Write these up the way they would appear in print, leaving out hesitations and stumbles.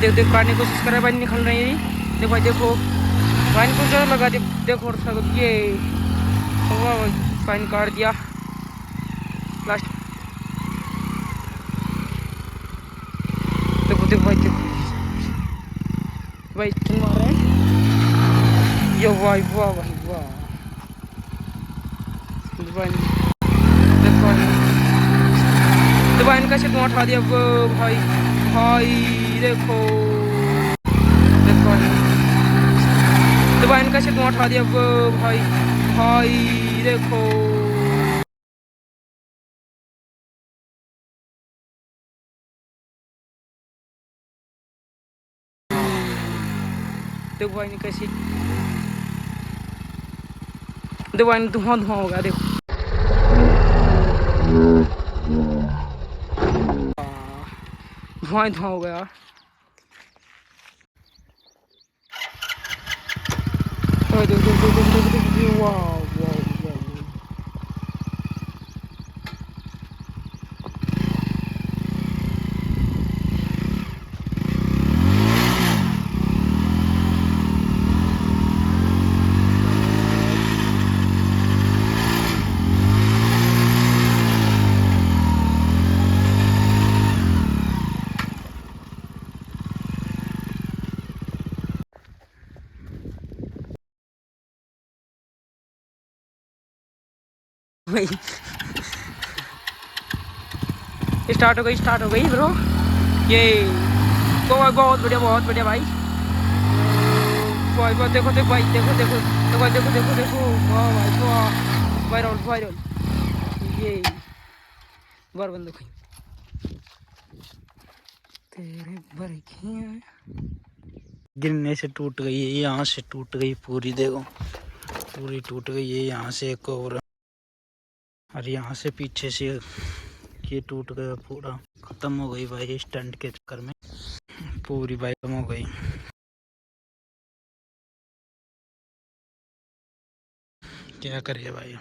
देखो देखो काटने की कोशिश कर रहा है भाई, निकल रही है। देखो भाई देखो फाइन को जरा लगा दे, देखो ये फाइन काट दिया लास्ट। देखो देखो भाई देखो भाई तुम मार रहे हैं यो भाई, वाह भाई वाह। देखो इनका से धुआं उठा दिया वो भाई भाई। देखो देखो इनका से धुआं उठा दिया वो भाई भाई। देखो देखो भाई कैसे, देखो भाई धुआं धुआं होगा। देखो धुआं धुआं हो गया। देखो वाह वाह वाह। स्टार्ट हो गई ब्रो ये। बहुत बढ़िया भाई। भाई देखो देखो भाई देखो देखो तो भाई देखो देखो देखो वाह भाई वाह। वायरल ये बार बंद भाई तेरे बरखियां गिरने से टूट गई है, यहाँ से टूट गई पूरी। देखो पूरी टूट गई है यहाँ से एक और यहाँ से पीछे से ये टूट गया पूरा। खत्म हो गई भाई स्टंट के चक्कर में, पूरी बाइक खत्म हो गई। क्या करिए भाई।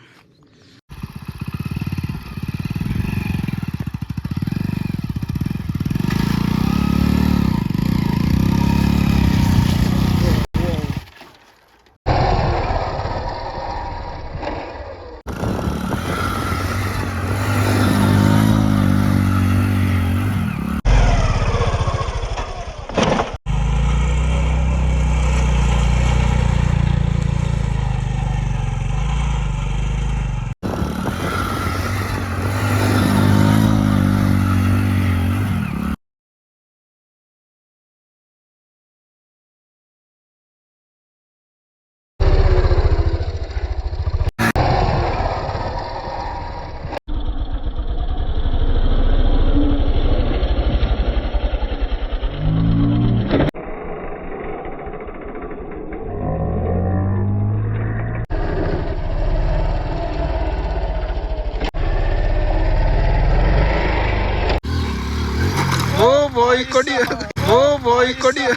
वो बॉय कोडी